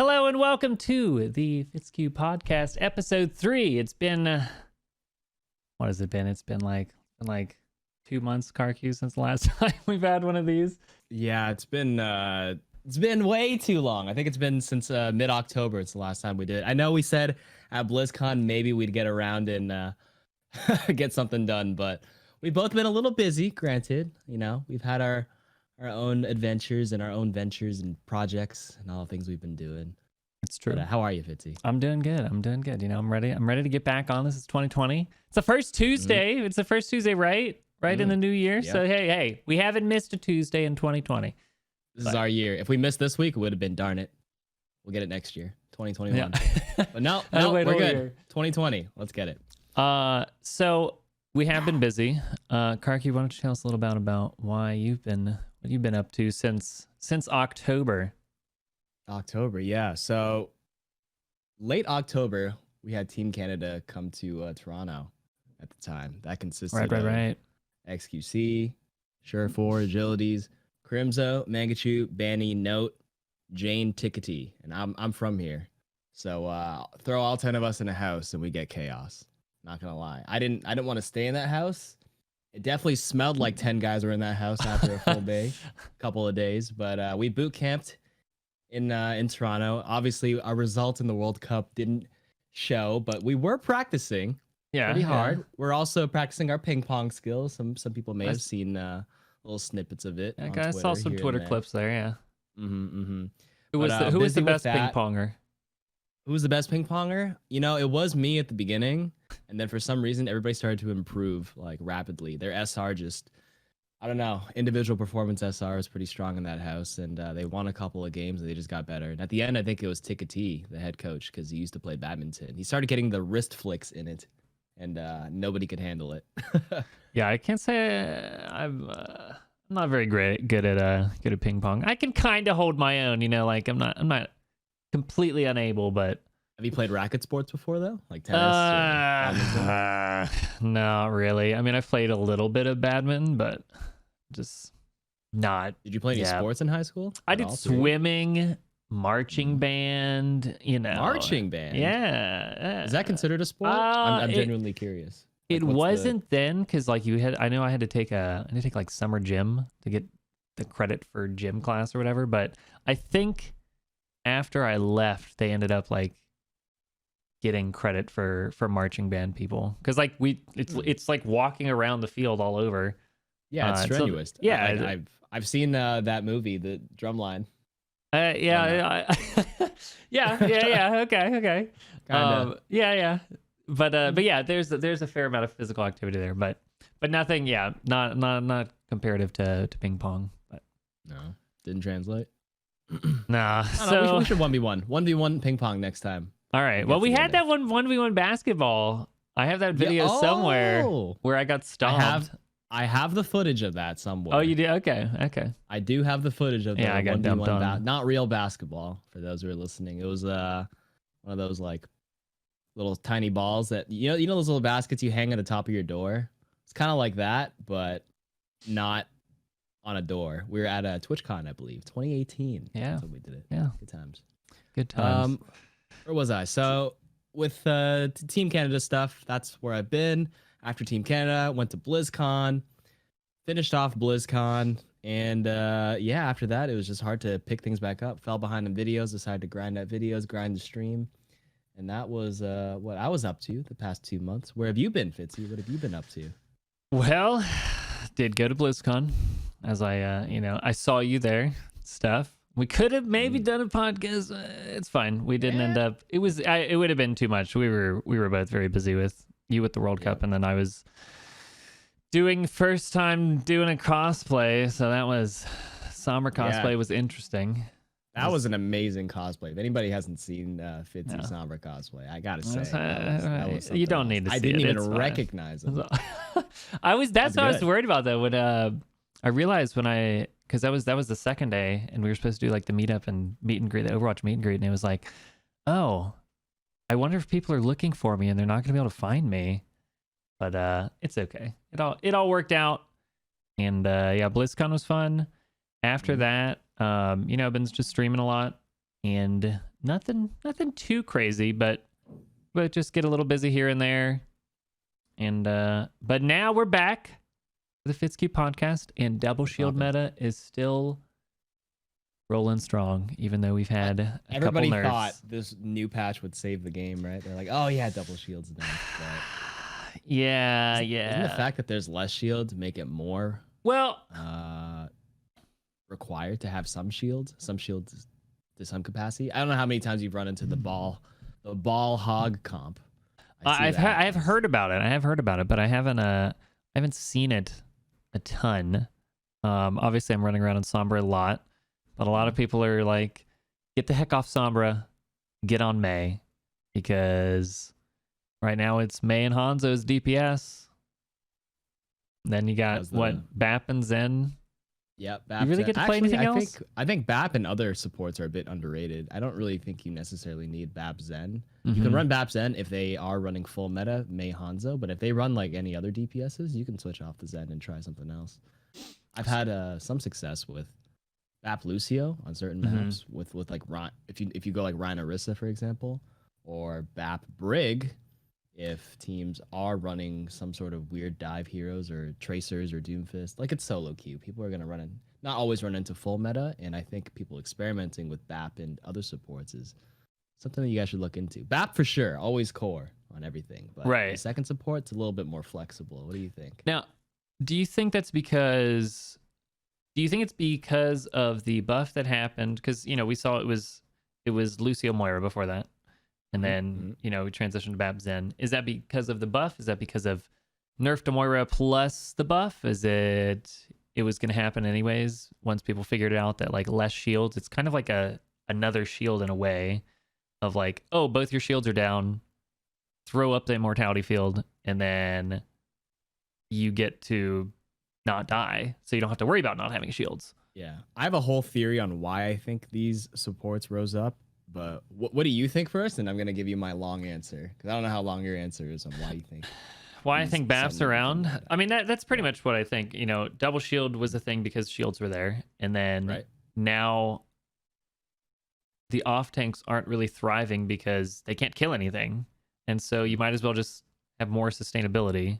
Hello and welcome to the FitzQ podcast, episode 3. It's been, what has it been? It's been like 2 months, KarQ, since the last time we've had one of these. Yeah, it's been way too long. I think it's been since mid-October. It's the last time we did it. I know we said at Blizzcon maybe we'd get around and get something done, but we've both been a little busy. Granted, you know, we've had our own adventures and our own ventures and projects and all the things we've been doing. It's true. But, how are you, Fitzy? I'm doing good. You know, I'm ready to get back on this. It's 2020. It's the first Tuesday. It's the first Tuesday, right in the new year. Yep. So hey, we haven't missed a Tuesday in 2020. This is our year. If we missed this week, it would have been, darn it, we'll get it next year, 2021. Yeah. But no, we're good. Year. 2020. Let's get it. So we have been busy. KarQ, why don't you tell us a little about what you've been up to since October? Yeah. So late October, we had Team Canada come to Toronto at the time. That consisted of XQC, Surefour, Agilities, Crimzo, Mangachu, Banny, Note, Jane, Tickety, and I'm from here. So throw all 10 of us in a house and we get chaos. Not gonna lie. I didn't want to stay in that house. It definitely smelled like 10 guys were in that house after a full day, couple of days. But we boot camped in Toronto. Obviously, our results in the World Cup didn't show, but we were practicing pretty hard. Yeah. We're also practicing our ping pong skills. Some people may have seen little snippets of it. Yeah, I saw some Twitter clips there. Yeah. Who was the best ping ponger? Who was the best ping ponger? You know, it was me at the beginning, and then for some reason, everybody started to improve like rapidly. Their SR just, I don't know, individual performance SR is pretty strong in that house, and they won a couple of games, and they just got better. And at the end, I think it was Tickety, the head coach, because he used to play badminton. He started getting the wrist flicks in it, and nobody could handle it. Yeah, I can't say I'm not very good at ping pong. I can kind of hold my own, you know, like I'm not completely unable, but have you played racket sports before though, like tennis? Not really. I mean, I've played a little bit of badminton, but just not. Did you play any sports in high school? I did swimming, marching band. You know, marching band. Yeah. Is that considered a sport? I'm genuinely curious. It wasn't then, because like I know I had to take like summer gym to get the credit for gym class or whatever. But I think after I left, they ended up like getting credit for marching band people, because like it's like walking around the field all over. Yeah, it's strenuous. So, yeah, I've seen that movie, The Drumline. Yeah. Okay. Yeah. But yeah, there's a fair amount of physical activity there, but nothing. Yeah, not comparative to ping pong. But no, didn't translate. Nah. So we should 1v1 ping pong next time. All right. Well, we had that 1v1 basketball. I have that video somewhere where I got stomped. I have the footage of that somewhere. Oh, you did? Okay. I do have the footage of I got dumped on. Not real basketball, for those who are listening. It was one of those like little tiny balls that you know those little baskets you hang at the top of your door. It's kind of like that, but not on a door. We were at a TwitchCon, I believe, 2018. Yeah, that's when we did it. Yeah, good times. Where was I? So with Team Canada stuff, that's where I've been. After Team Canada, went to BlizzCon, finished off BlizzCon, and after that, it was just hard to pick things back up. Fell behind in videos, decided to grind out videos, grind the stream. And that was what I was up to the past 2 months. Where have you been, Fitzy? What have you been up to? Well, did go to BlizzCon, as I saw you there. Stuff. We could have maybe done a podcast. It's fine. We didn't end up. It would have been too much. We were both very busy with you with the World Cup, and then I was first time doing a cosplay. So that was Sombra cosplay was interesting. That was an amazing cosplay. If anybody hasn't seen Fitzy Sombra cosplay, I gotta say, that was you don't need to see it. I didn't even recognize him. That's what I was worried about though. When I realized because that was the second day, and we were supposed to do like the meetup and meet and greet, the Overwatch meet and greet, and it was like, oh, I wonder if people are looking for me and they're not gonna be able to find me. But it's okay. It all worked out, and BlizzCon was fun. After that, I've been just streaming a lot. and nothing too crazy, but just get a little busy here and there. And but now we're back for the FitzQ podcast, and double shield meta is still rolling strong, even though we've had everybody couple nerfs. thought this new patch would save the game, right? They're like, oh yeah, double shields now. But yeah. Isn't the fact that there's less shields make it more required to have some shields to some capacity? I don't know how many times you've run into the ball hog comp. I've heard about it, but I haven't seen it a ton. Obviously I'm running around in Sombra a lot, but a lot of people are like, get the heck off Sombra, get on Mei, because right now it's Mei and Hanzo's DPS. Then you got Bap and Zen. Yeah, Bap. You really get to play anything else? I think Bap and other supports are a bit underrated. I don't really think you necessarily need Bap Zen. You can run Bap Zen if they are running full meta Mei Hanzo, but if they run like any other DPSs, you can switch off the Zen and try something else. I've had some success with Bap Lucio on certain maps with like if you go like Rhino Rissa, for example, or Bap Brig. If teams are running some sort of weird dive heroes or tracers or Doomfist, like it's solo queue, people are going to not always run into full meta. And I think people experimenting with BAP and other supports is something that you guys should look into. BAP for sure, always core on everything. But the second support's a little bit more flexible. What do you think? Now, do you think it's because of the buff that happened? Because, we saw it was Lucio Moira before that. And then, we transitioned to Bap Zen. Is that because of the buff? Is that because of nerf to Moira plus the buff? Is it was going to happen anyways once people figured out that like less shields? It's kind of like another shield in a way of like, oh, both your shields are down. Throw up the immortality field, and then you get to not die. So you don't have to worry about not having shields. Yeah. I have a whole theory on why I think these supports rose up. But what do you think first? And I'm going to give you my long answer, because I don't know how long your answer is on why you think. Why I think BAP's around? I mean, that's pretty much what I think. Double shield was a thing because shields were there. And then now the off tanks aren't really thriving because they can't kill anything. And so you might as well just have more sustainability.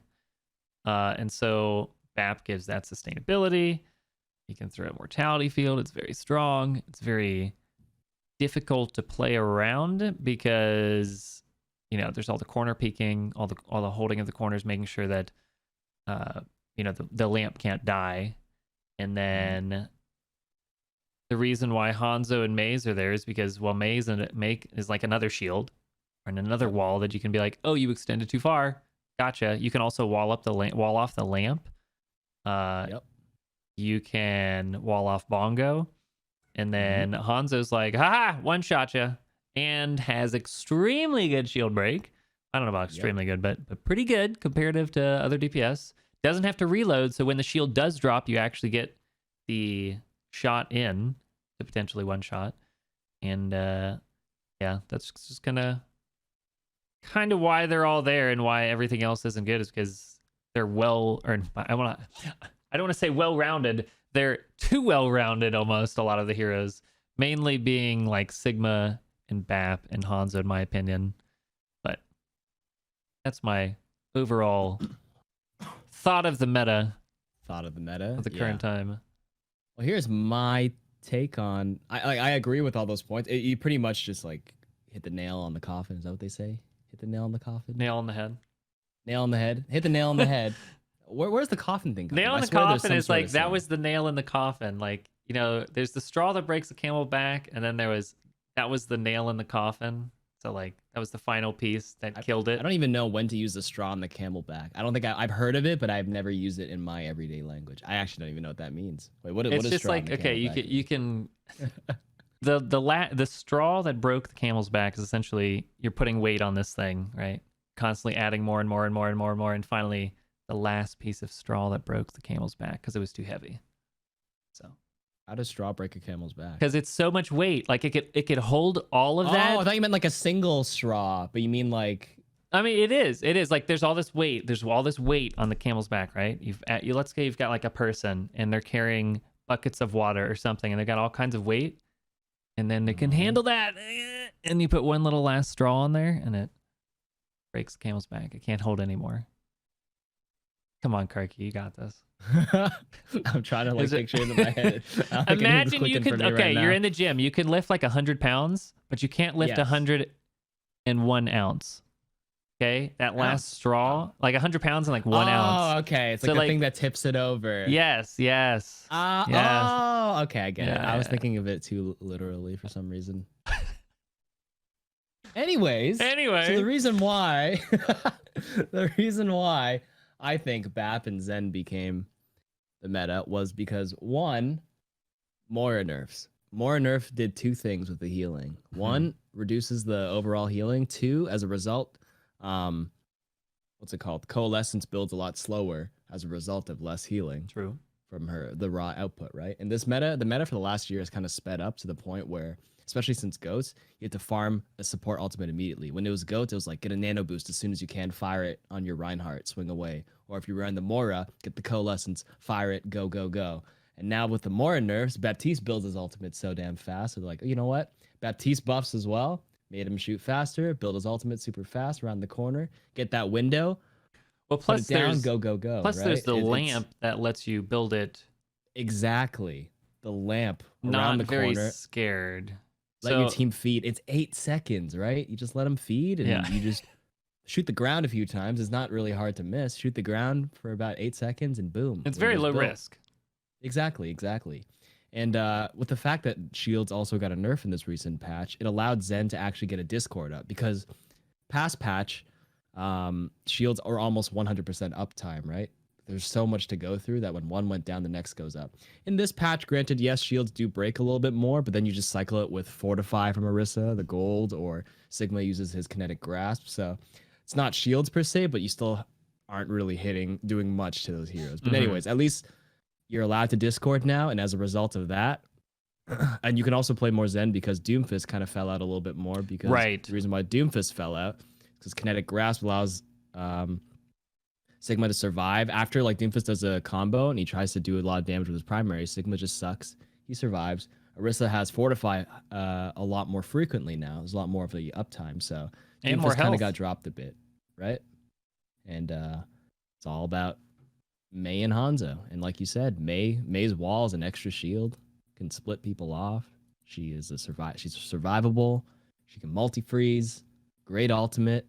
And so BAP gives that sustainability. You can throw a mortality field. It's very strong. It's very difficult to play around because there's all the corner peeking, all the holding of the corners, making sure that the lamp can't die. And then the reason why Hanzo and Maze are there is because Mei is like another shield or another wall that you can be like, oh, you extended too far, gotcha. You can also wall off the lamp. You can wall off Bongo. And then Hanzo's like, haha, one shot ya, and has extremely good shield break. I don't know about extremely good, but pretty good comparative to other DPS. Doesn't have to reload, so when the shield does drop, you actually get the shot in to potentially one shot. And that's just kind of why they're all there, and why everything else isn't good is because they're I don't want to say well-rounded. They're too well-rounded almost, a lot of the heroes. Mainly being like Sigma and BAP and Hanzo, in my opinion. But that's my overall thought of the meta. Of the current time. Well, here's my take on... I agree with all those points. You pretty much just like hit the nail on the coffin. Is that what they say? Hit the nail on the coffin? Nail on the head. Nail on the head. Hit the nail on the head. Where's the coffin thing? Nail in the coffin is like, that was the nail in the coffin. Like, there's the straw that breaks the camel back, and then that was the nail in the coffin. So like, that was the final piece that killed it. I don't even know when to use the straw on the camel back. I don't think I've heard of it, but I've never used it in my everyday language. I actually don't even know what that means. Wait, what is just straw like, okay, you can the straw that broke the camel's back is essentially you're putting weight on this thing, right? Constantly adding more and more and more and more and more, and finally the last piece of straw that broke the camel's back because it was too heavy. So how does straw break a camel's back? Because it's so much weight. Like it could hold all of that. Oh, I thought you meant like a single straw, but you mean like... I mean, it is like there's all this weight. There's all this weight on the camel's back, right? Let's say you've got like a person and they're carrying buckets of water or something, and they've got all kinds of weight. and then it can handle that. And you put one little last straw on there, and it breaks the camel's back. It can't hold anymore. Come on, KarQ, you got this. I'm trying to picture it in my head. Imagine you could. Okay, you're in the gym. You can lift like 100 pounds, but you can't lift 101 ounce. Okay, that last straw, like 100 pounds and like 1 ounce. Oh, okay. It's like the thing that tips it over. Yes. Yes. Oh, okay. I get it. I was thinking of it too literally for some reason. Anyways. So the reason why I think Bap and Zen became the meta was because one, Moira nerfs. Moira nerf did two things with the healing. One, reduces the overall healing. Two, as a result, what's it called? Coalescence builds a lot slower as a result of less healing. True. From the raw output, right? And this meta, the meta for the last year has kind of sped up to the point where, especially since GOATs, you have to farm a support ultimate immediately. When it was GOAT, it was like get a nano boost as soon as you can, fire it on your Reinhardt, swing away. Or if you run the Moira, get the Coalescence, fire it, go, go, go. And now with the Moira nerfs, Baptiste builds his ultimate so damn fast. So they're like, oh, you know what? Baptiste buffs as well, made him shoot faster, build his ultimate super fast around the corner, get that window. Well, plus there's go, go, go. Plus right? there's the lamp that lets you build it. Exactly. The lamp Not around the very corner. Scared. Let your team feed. It's 8 seconds, right? You just let them feed, and you just shoot the ground a few times. It's not really hard to miss. Shoot the ground for about 8 seconds, and boom. It's very low risk. Exactly. And with the fact that Shields also got a nerf in this recent patch, it allowed Zen to actually get a Discord up, because past patch, Shields are almost 100% uptime, right? There's so much to go through that when one went down, the next goes up. In this patch, granted, yes, shields do break a little bit more, but then you just cycle it with Fortify from Orisa, the gold, or Sigma uses his kinetic grasp. So it's not shields per se, but you still aren't really doing much to those heroes. But anyways, at least you're allowed to Discord now, and as a result of that, and you can also play more Zen because Doomfist kind of fell out a little bit more, because the reason why Doomfist fell out is because kinetic grasp allows Sigma to survive after Doomfist does a combo and he tries to do a lot of damage with his primary. Sigma just sucks. He survives. Orisa has Fortify a lot more frequently now. There's a lot more of the uptime, so Doomfist kind of got dropped a bit, right? And it's all about Mei and Hanzo. And like you said, Mei's wall is an extra shield, can split people off. She is she's survivable. She can multi-freeze. Great ultimate.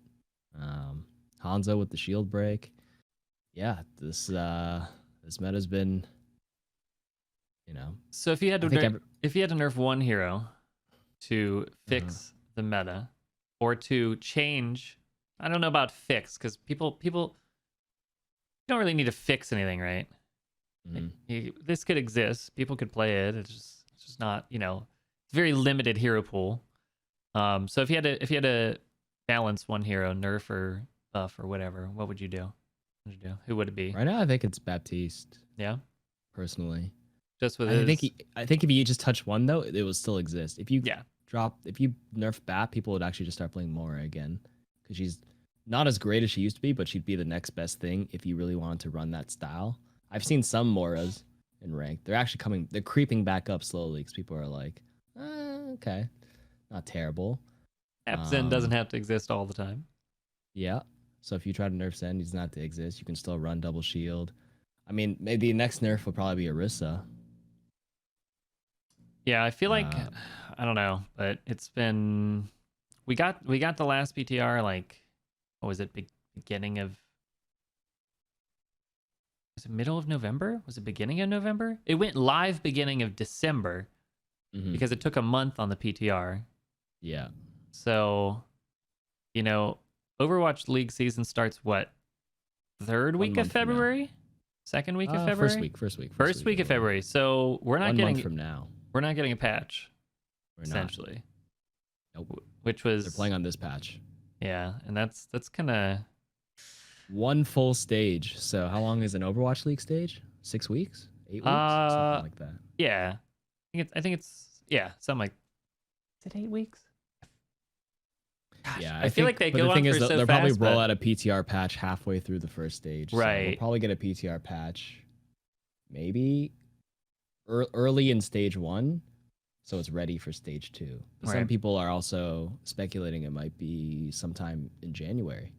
Hanzo with the shield break. Yeah, this meta's been, So if you had to nerf one hero to fix the meta, or to change, I don't know about fix, because people don't really need to fix anything, right? This could exist. People could play it. It's just not, it's very limited hero pool. So if you had to balance one hero, nerf or buff or whatever, what would you do? Who would it be? Right now, I think it's Baptiste. Yeah, personally, just with I think if you just touch one though, it will still exist. If you nerf Bap, people would actually just start playing Moira again, because she's not as great as she used to be, but she'd be the next best thing if you really wanted to run that style. I've seen some Moiras in rank. They're creeping back up slowly, because people are like, okay, not terrible. Zen doesn't have to exist all the time. Yeah. So if you try to nerf Zen, he doesn't have to exist. You can still run double shield. I mean, maybe the next nerf will probably be Orisa. Yeah, I feel like I don't know, but it's been we got the last PTR what was it, beginning of, was it middle of November? Was it beginning of November? It went live beginning of December, because it took a month on the PTR. Yeah. So, Overwatch League season starts what? Third week of February? Second week of February? First week of February. So we're not getting month from now. We're not getting a patch. We're essentially. Not. Nope. Which was, they're playing on this patch. Yeah, and that's kind of one full stage. So how long is an Overwatch League stage? 6 weeks? 8 weeks? Something like that. Yeah. I think it's something like, is it 8 weeks? Gosh, yeah, I feel like they go on for so fast. They'll probably roll out a PTR patch halfway through the first stage. Right. So we'll probably get a PTR patch maybe early in stage 1, so it's ready for stage 2. But Right. some people are also speculating it might be sometime in January,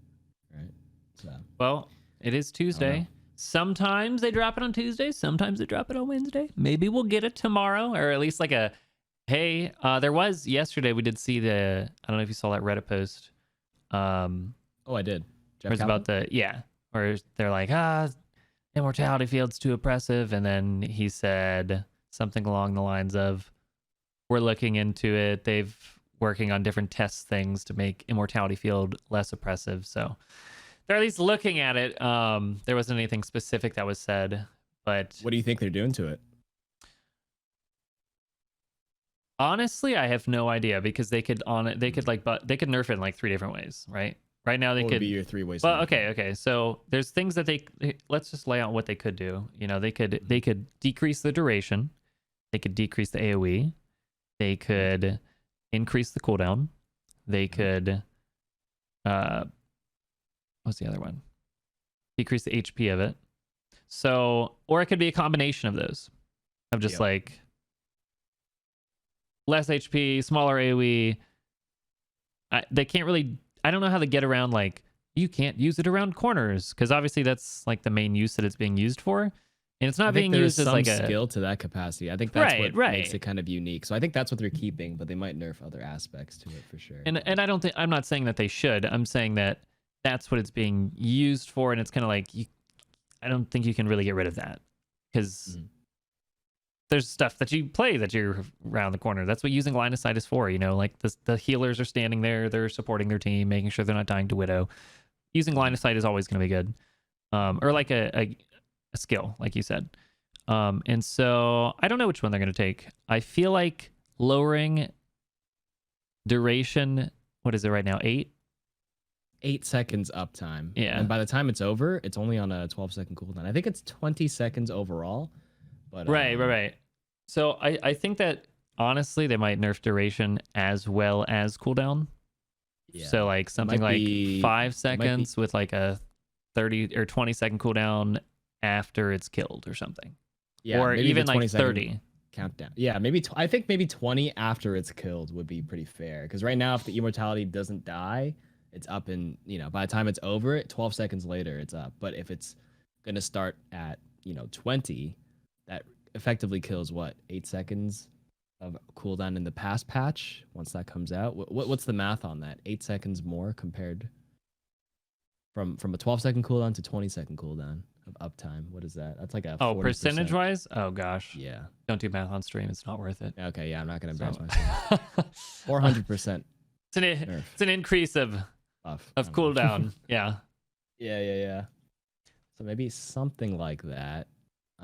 right? So, well, it is Tuesday. Sometimes they drop it on Tuesday. Sometimes they drop it on Wednesday. Maybe we'll get it tomorrow, or at least like a, hey, there was yesterday. We did see I don't know if you saw that Reddit post. Oh, I did. It was about where they're like, immortality field's too oppressive, and then he said something along the lines of, we're looking into it. They've working on different test things to make immortality field less oppressive. So they're at least looking at it. There wasn't anything specific that was said, but what do you think they're doing to it? Honestly, I have no idea, because they could nerf it in like 3 different ways, right? Right now they what could would be your 3 ways. Well, okay. So there's things that let's just lay out what they could do. You know, they could decrease the duration, they could decrease the AoE, they could increase the cooldown, they could what's the other one? Decrease the HP of it. So, or it could be a combination of those, of just like less HP, smaller AoE. They can't really. I don't know how to get around, like, you can't use it around corners, because obviously that's like the main use that it's being used for, and it's not being used as like a skill to that capacity. I think that's what makes it kind of unique. So I think that's what they're keeping, but they might nerf other aspects to it for sure. And I'm not saying that they should. I'm saying that that's what it's being used for, and it's kind of like I don't think you can really get rid of that, because there's stuff that you play that you're around the corner. That's what using line of sight is for, you know, like the healers are standing there, they're supporting their team, making sure they're not dying to Widow. Using line of sight is always going to be good. Or like a skill, like you said. And so I don't know which one they're going to take. I feel like lowering duration, what is it right now? 8 seconds uptime. Yeah. And by the time it's over, it's only on a 12-second cooldown. I think it's 20 seconds overall. But, right. So I think that honestly they might nerf duration as well as cooldown. Yeah. So like something like 5 seconds with like a 30 or 20 second cooldown after it's killed or something. Yeah. Or even like 30 countdown. Yeah, maybe I think maybe 20 after it's killed would be pretty fair, because right now if the immortality doesn't die, it's up in, you know, by the time it's over, 12 seconds later it's up. But if it's going to start at, 20, that effectively kills 8 seconds of cooldown in the past patch once that comes out. What's the math on that? 8 seconds more compared from a 12-second cooldown to 20-second cooldown of uptime. What is that? That's like a 40%. Percentage wise? Oh gosh. Yeah. Don't do math on stream. It's not worth it. Okay, yeah, I'm not gonna embarrass myself. 400%. It's an increase of cooldown. Yeah. Yeah. So maybe something like that.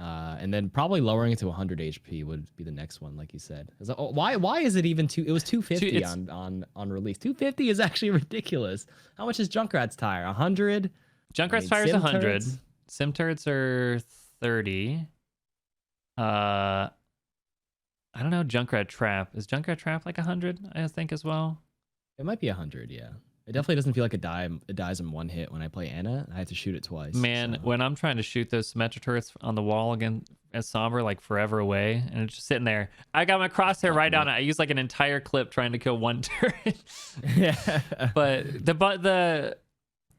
And then probably lowering it to 100 HP would be the next one, like you said. Why is it even it was 250 on release. 250 is actually ridiculous. How much is Junkrat's tire? 100? Junkrat's tire is 100. Sim turrets are 30. I don't know. Junkrat trap. Is Junkrat trap like 100? I think as well. It might be 100, yeah. It definitely doesn't feel like it dies in one hit when I play Ana. I have to shoot it twice. Man, so. When I'm trying to shoot those symmetric turrets on the wall again as Somber, like forever away, and it's just sitting there. I got my crosshair right on it. I use like an entire clip trying to kill one turret. Yeah. But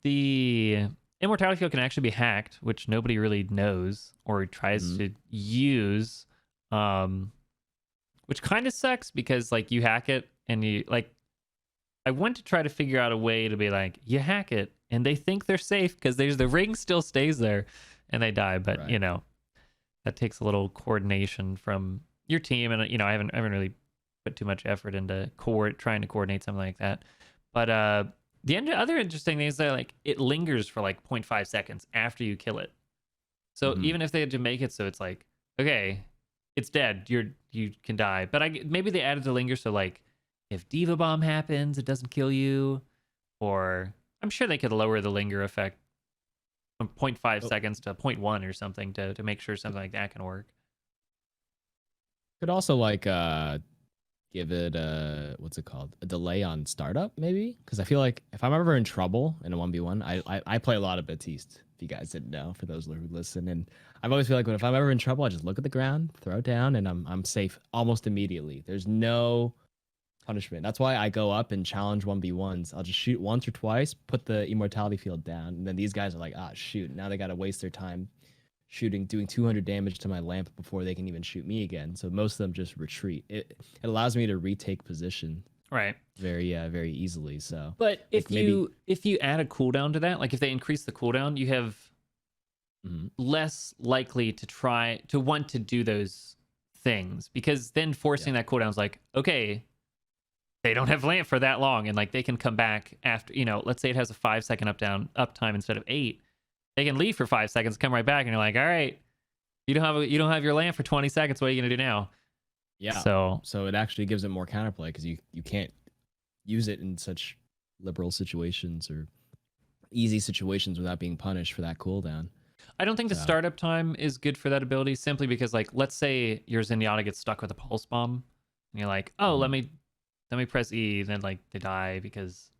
the immortality field can actually be hacked, which nobody really knows or tries to use. Which kind of sucks, because like you hack it and you like, I went to try to figure out a way to be like, you hack it and they think they're safe because the ring still stays there and they die. But that takes a little coordination from your team. And I haven't really put too much effort into trying to coordinate something like that. But the other interesting thing is that like it lingers for like 0.5 seconds after you kill it. So even if they had to make it so it's like, okay, it's dead, you can die. But maybe they added the linger so like, if Diva Bomb happens, it doesn't kill you. Or I'm sure they could lower the linger effect from 0.5 seconds to 0.1 or something to make sure something like that can work. Could also like give it a delay on startup maybe, because I feel like if I'm ever in trouble in a 1v1, I play a lot of Baptiste If you guys didn't know, for those who listen, and I've always feel like if I'm ever in trouble, I just look at the ground, throw it down, and I'm safe almost immediately. There's no punishment. That's why I go up and challenge 1v1s. I'll just shoot once or twice, put the immortality field down, and then these guys are like, ah, shoot, now they got to waste their time shooting, doing 200 damage to my lamp before they can even shoot me again. So most of them just retreat. It allows me to retake position right very easily. So, but if you add a cooldown to that, like if they increase the cooldown, you have less likely to want to do those things, because then forcing that cooldown is like, okay, they don't have lamp for that long, and like they can come back after, let's say it has a 5-second uptime instead of 8. They can leave for 5 seconds, come right back, and you're like, all right, you don't have your lamp for 20 seconds. What are you gonna do now? Yeah. So it actually gives it more counterplay, because you can't use it in such liberal situations or easy situations without being punished for that cooldown. I don't think the startup time is good for that ability, simply because, like, let's say your Zenyatta gets stuck with a pulse bomb, and you're like, oh, let me press E, then like they die because.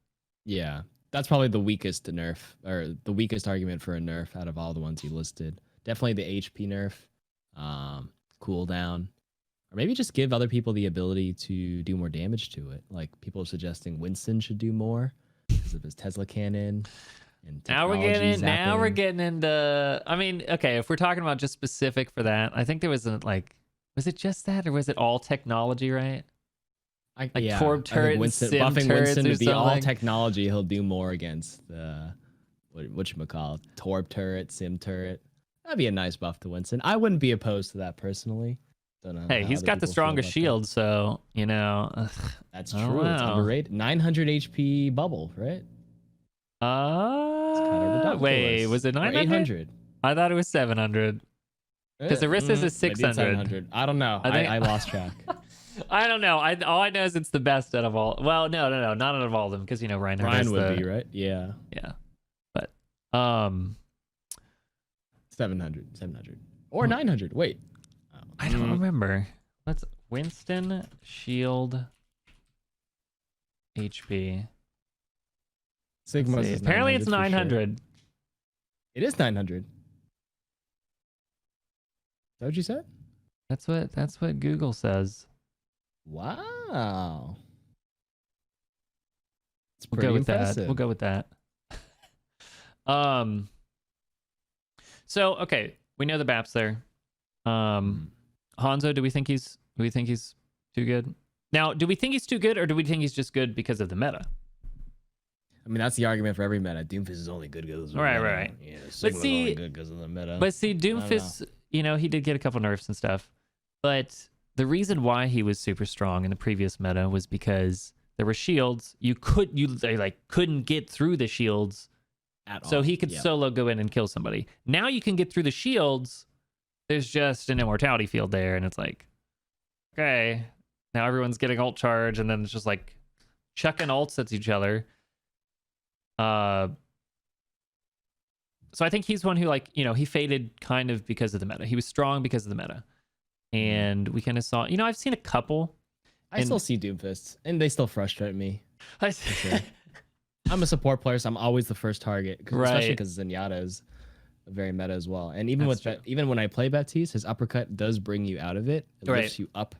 Yeah, that's probably the weakest nerf, or the weakest argument for a nerf out of all the ones you listed. Definitely the HP nerf, cooldown, or maybe just give other people the ability to do more damage to it. Like people are suggesting Winston should do more because of his Tesla cannon. And now we're getting into. I mean, okay, if we're talking about just specific for that, I think there was was it just that, or was it all technology, right? Torb turret, buffing Winston to be all something. Technology. He'll do more against the whatchamacallit, Torb turret, Sim turret. That'd be a nice buff to Winston. I wouldn't be opposed to that personally. Don't know. Hey, he's got the strongest shield, so that's true. It's underrated. 900 HP bubble, right? Wait, was it 900? 800. I thought it was 700. Because Arista's is 600. 700. I don't know. I lost track. I don't know. All I know is it's the best out of all. Well, no, not out of all of them, because Ryan would be right. Yeah. But 700 or 900. Wait, I don't remember. Let's Winston shield HP. Sigma's is apparently it's 900. Sure. It is 900. Is that what you said? That's what Google says. Wow. It's pretty impressive. We'll go with that. So okay, we know the Bap's there. Hanzo, do we think he's too good? Now, do we think he's too good, or do we think he's just good because of the meta? I mean, that's the argument for every meta. Doomfist is only good because of the meta. Right. Yeah, Sigma's only good because of the meta. But see, Doomfist, he did get a couple nerfs and stuff. But the reason why he was super strong in the previous meta was because there were shields. They couldn't get through the shields at all. So he could solo go in and kill somebody. Now you can get through the shields. There's just an immortality field there, and it's like, okay, now everyone's getting ult charge, and then it's just like chucking ults at each other. So I think he's one who he faded kind of because of the meta. He was strong because of the meta. And we kind of saw, I've seen a couple. I still see Doomfists, and they still frustrate me. Sure. I'm a support player, so I'm always the first target, especially because Zenyatta is very meta as well. And even even when I play Baptiste, his uppercut does bring you out of it. It lifts you up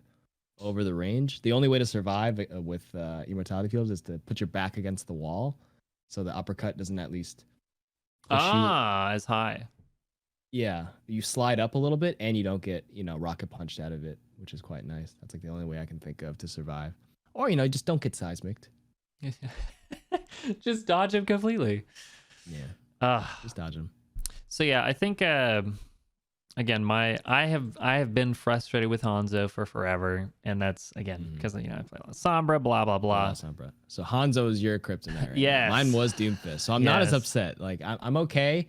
over the range. The only way to survive with immortality fields is to put your back against the wall, so the uppercut doesn't at least push you as high. Yeah, you slide up a little bit, and you don't get rocket punched out of it, which is quite nice. That's like the only way I can think of to survive. Or just don't get seismicked. Just dodge him completely. Yeah. Just dodge him. So yeah, I think again, I have been frustrated with Hanzo for forever, and that's again because I play a lot of Sombra, blah blah blah. Sombra. So Hanzo is your kryptonite, right? Yes. Mine was Doomfist, so I'm not as upset. Like I'm okay.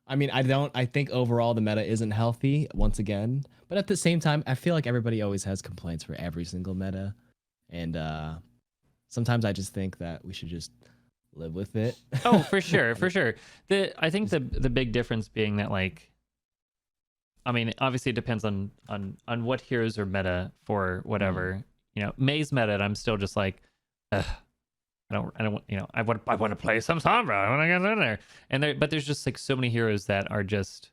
I mean, I think overall the meta isn't healthy once again, but at the same time, I feel like everybody always has complaints for every single meta, and sometimes I just think that we should just live with it. Oh, for sure. I think the big difference being that, like, I mean, obviously it depends on what heroes are meta for whatever. Mei's meta, and I'm still just like, ugh. I don't you know, I want to play some Sombra. I want to get in there. But there's just like so many heroes that are just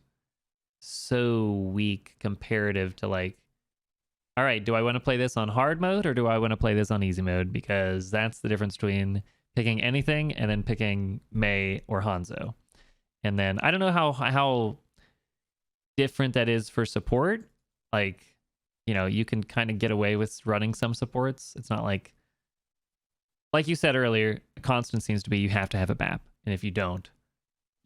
so weak comparative to like, all right, do I want to play this on hard mode or do I want to play this on easy mode? Because that's the difference between picking anything and then picking Mei or Hanzo. And then I don't know how different that is for support. Like, you know, you can kind of get away with running some supports. It's not like you said earlier, the constant seems to be you have to have a BAP. And if you don't,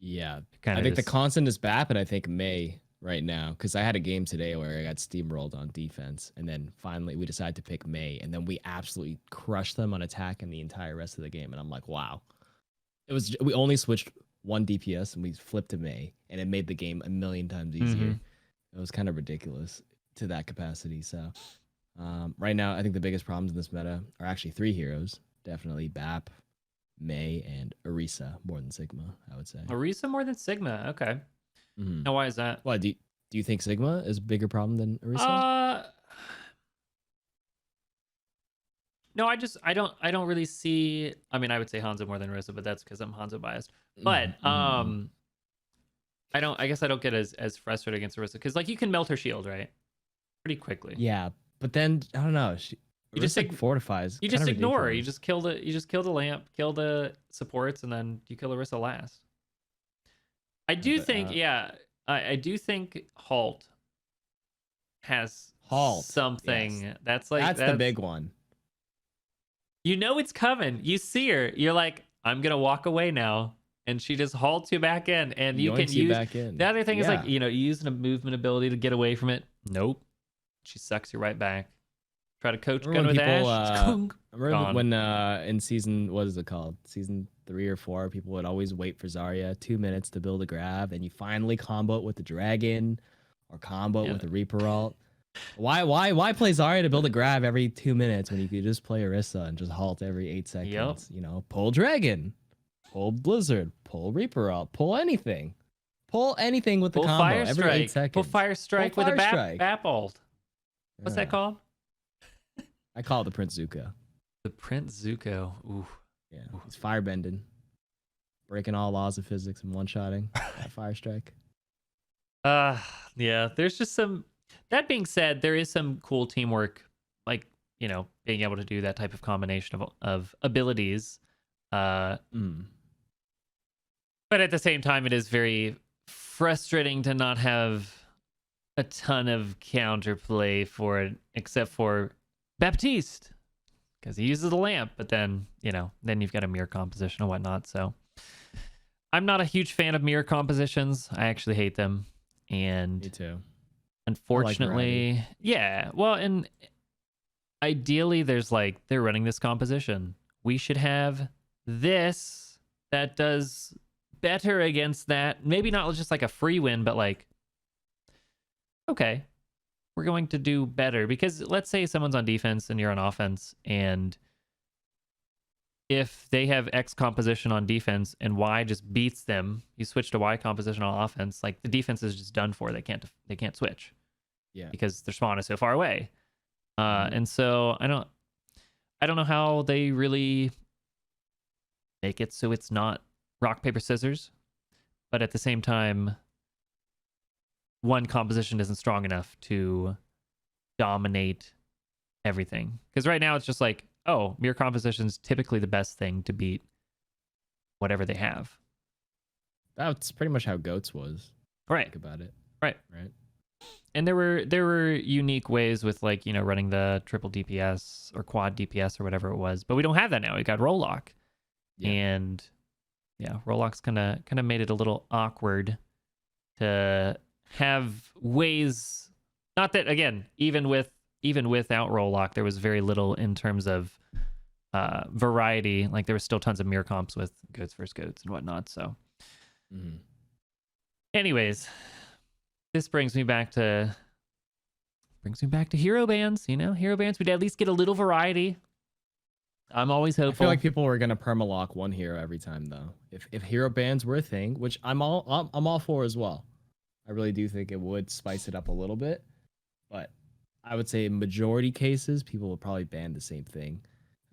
I think the constant is BAP, and I think Mei right now, because I had a game today where I got steamrolled on defense, and then finally we decided to pick Mei, and then we absolutely crushed them on attack in the entire rest of the game. And I'm like, wow. We only switched one DPS and we flipped to Mei, and it made the game a million times easier. It was kind of ridiculous to that capacity. So right now, I think the biggest problems in this meta are actually 3 heroes. Definitely BAP, Mei, and Orisa more than Sigma, I would say. Orisa more than Sigma. Okay. Now, why is that? Why do you think Sigma is a bigger problem than Orisa? No, I don't really see. I mean, I would say Hanzo more than Orisa, but that's because I'm Hanzo biased. But I guess I don't get as frustrated against Orisa because like you can melt her shield, right? Pretty quickly. Yeah, but then I don't know. You just like fortifies. You just ignore her. You just kill the lamp, kill the supports, and then you kill Orisa last. I do think Halt has something. Yes. That's the big one. You know it's coming. You see her. You're like, I'm gonna walk away now, and she just halts you back in, and you can use back in. The other thing is like, you know, using a movement ability to get away from it. Nope, she sucks you right back. Try to coach gun with Ash. Remember when in season, what is it called? Season 3 or 4, people would always wait for Zarya 2 minutes to build a grab, and you finally combo it with the dragon or combo it with the Reaper ult. Why play Zarya to build a grab every 2 minutes when you could just play Orisa and just halt every 8 seconds? Yep. You know, pull dragon, pull Blizzard, pull Reaper ult, pull anything with the combo fire every 8 seconds. Pull fire strike with a BAP ult. What's that called? I call it the Prince Zuko. The Prince Zuko. Ooh. Yeah. He's firebending. Breaking all laws of physics and one-shotting. Fire strike. Yeah. There's just some... That being said, there is some cool teamwork, like, you know, being able to do that type of combination of abilities. But at the same time, it is very frustrating to not have a ton of counterplay for it, except for Baptiste, because he uses the lamp, but then, you know, then you've got a mirror composition and whatnot. So I'm not a huge fan of mirror compositions. I actually hate them. And me too. Unfortunately, yeah. Well, and ideally there's like, they're running this composition. We should have this that does better against that. Maybe not just like a free win, but like, okay, we're going to do better. Because let's say someone's on defense and you're on offense, and if they have X composition on defense and Y just beats them, you switch to Y composition on offense, like the defense is just done for. They can't switch. Yeah. Because their spawn is so far away. And so I don't know how they really make it so it's not rock, paper, scissors. But at the same time, one composition isn't strong enough to dominate everything. Because right now it's just like, oh, mirror composition's typically the best thing to beat whatever they have. That's pretty much how GOATS was. Right. Think about it. Right. And there were unique ways with, like, you know, running the triple DPS or quad DPS or whatever it was, but we don't have that now. We got roll lock. Yeah. And yeah, roll lock's kind of made it a little awkward to have ways. Not that, again, even without roll lock, there was very little in terms of variety. Like, there was still tons of mirror comps with goats versus goats and whatnot. So anyways, this brings me back to hero bans. You know, hero bans, we'd at least get a little variety. I'm always hopeful. I feel like people were gonna permalock one hero every time, though. If hero bans were a thing, which I'm all for as well. I really do think it would spice it up a little bit, but I would say in majority cases, people will probably ban the same thing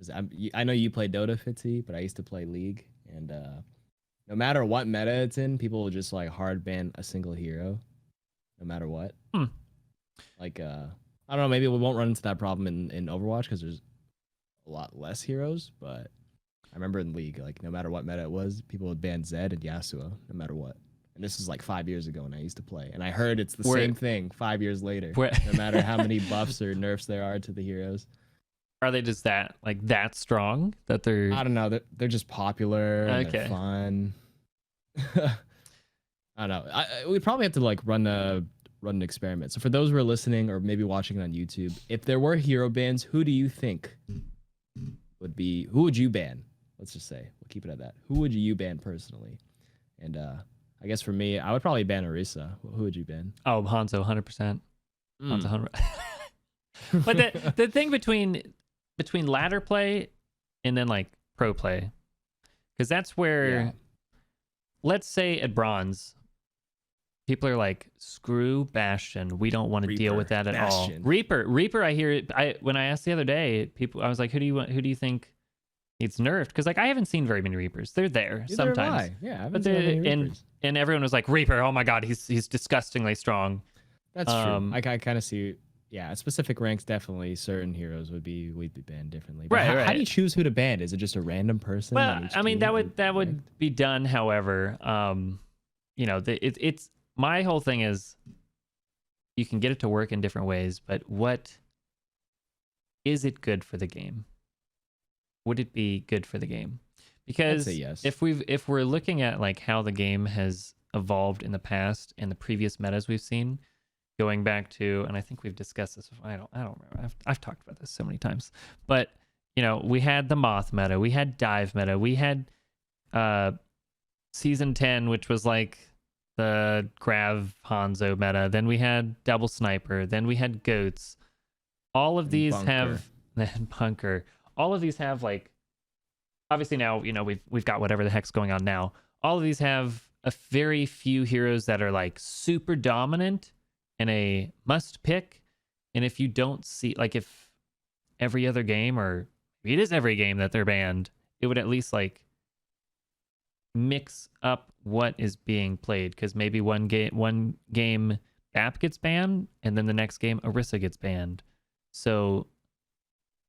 Because I know you play Dota, Fitzy, but I used to play League, and no matter what meta it's in, people will just like hard ban a single hero, no matter what. Like I don't know, maybe we won't run into that problem in Overwatch because there's a lot less heroes, but I remember in League, like no matter what meta it was, people would ban Zed and Yasuo, no matter what. And this is like 5 years ago when I used to play, and I heard it's the same thing 5 years later. No matter how many buffs or nerfs there are to the heroes. Are they just that strong that they're? I don't know. They're just popular. And they're fun. I don't know. We probably have to like run an experiment. So for those who are listening or maybe watching on YouTube, if there were hero bans, who do you think would be? Who would you ban? Let's just say we'll keep it at that. Who would you ban personally? And I guess for me, I would probably ban Orisa. Who would you ban? Oh, Hanzo, 100%. Hanzo, 100. But the thing between ladder play and then like pro play, because that's where, let's say at bronze, people are like, screw Bastion, we don't want to deal with that at all. Reaper, I hear it. When I asked the other day, I was like, who do you think it's nerfed? Because like I haven't seen very many Reapers. They're there sometimes. Yeah, I haven't seen many Reapers. And everyone was like, Reaper, oh my god, he's disgustingly strong. That's true. I kind of see. Yeah, at specific ranks, definitely certain heroes we'd be banned differently. But how do you choose who to ban? Is it just a random person? Well, I mean that would be done. However, it's my whole thing is you can get it to work in different ways, but what is it good for the game? Would it be good for the game? Because yes. if we're looking at like how the game has evolved in the past and the previous metas we've seen, going back to, and I think we've discussed this. I don't remember. I've talked about this so many times, but we had the Moth meta, we had Dive meta, we had season 10, which was like the Grav Hanzo meta. Then we had Double Sniper. Then we had Goats. All of these have Bunker. All of these have like, obviously now we've got whatever the heck's going on now. All of these have a very few heroes that are like super dominant and a must pick. And if you don't see, like if every other game, or maybe it is every game that they're banned, it would at least like mix up what is being played. Because maybe one game Bap gets banned and then the next game Orisa gets banned. So,